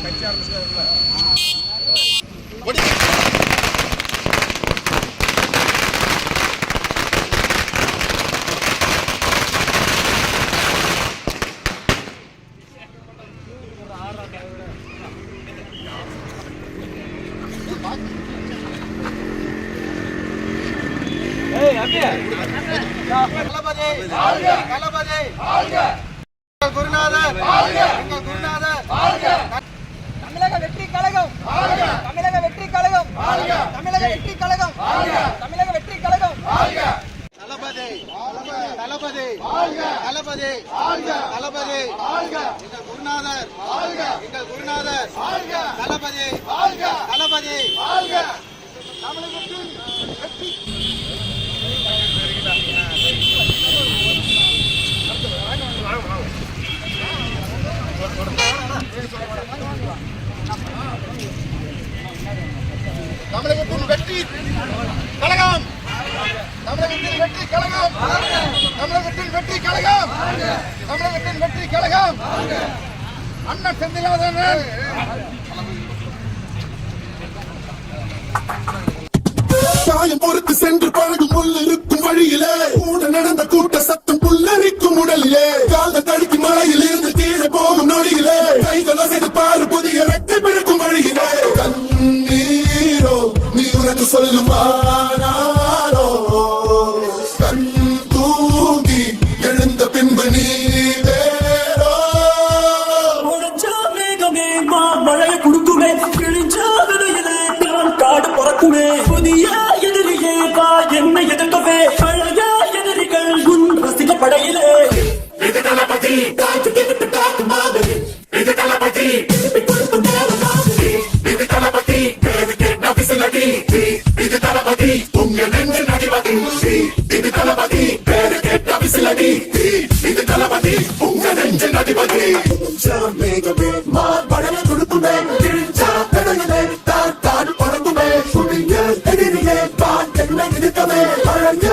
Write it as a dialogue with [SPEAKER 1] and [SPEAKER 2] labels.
[SPEAKER 1] கட்சி ஆரம்பிச்சிட்டாருல. குருநாதர்
[SPEAKER 2] தமிழக வெற்றி கழகம், தமிழக வெற்றி கழகம், தமிழக வெற்றி கழகம், தமிழக வெற்றி கழகம்.
[SPEAKER 1] தளபதி தளபதி தளபதி தளபதி எங்கள் குருநாதர் எங்கள் குருநாதர் தளபதி தளபதி தமிழகத்தின் வெற்றி. தமிழகத்தின் வெற்றி கழகம், தமிழகத்தின் வெற்றி கழகம், தமிழகத்தின் வெற்றி கழகம், தமிழகத்தின் வெற்றி கழகம். அண்ணன் செந்திலாதனன்
[SPEAKER 3] சாயம் பொறுத்து சென்று பழகும் உள்ளிருக்கும் வழியிலே கூட நடந்த கூட்ட சத்தம் புல்லரிக்கும் உடலிலே கால தடுக்கி மலையில் இருந்து கீழே போகும் நொடியிலே கைகள் அசைந்து பாரு புதிய ரெட்டை பிறக்கும் வழியிலே கண்ணீரோ நீ உனக்கு சொல்லுமானாரோ கண் தூங்கி எழுந்த பின்பு நீ வேறோ
[SPEAKER 4] மழையை குடுக்குமே கிழிஞ்சா விதையிலே நான் காடு பறக்குமே புதிய எதிரியே வா என்னை எதிர்க்கவே பழைய எதிரிகள் உன் ரசிக படையிலே இது தளபதி காத்து திட்டு காத்து மாதிரி இது தளபதி இது தளபதி நபிசலடி இது தளபதி உங்க நெஞ்சு நடிபதி இது தளபதி பேரு கேட்ட விசிலடி இது தளபதி உங்க நெஞ்சு நடிபதி மேகமே மா பழைய கொடுக்குமே கிழிஞ்சா கடலிலே தான் காடு பறக்குமே புதிய எதிரியே வா என்னை எதிர்க்கவே பழைய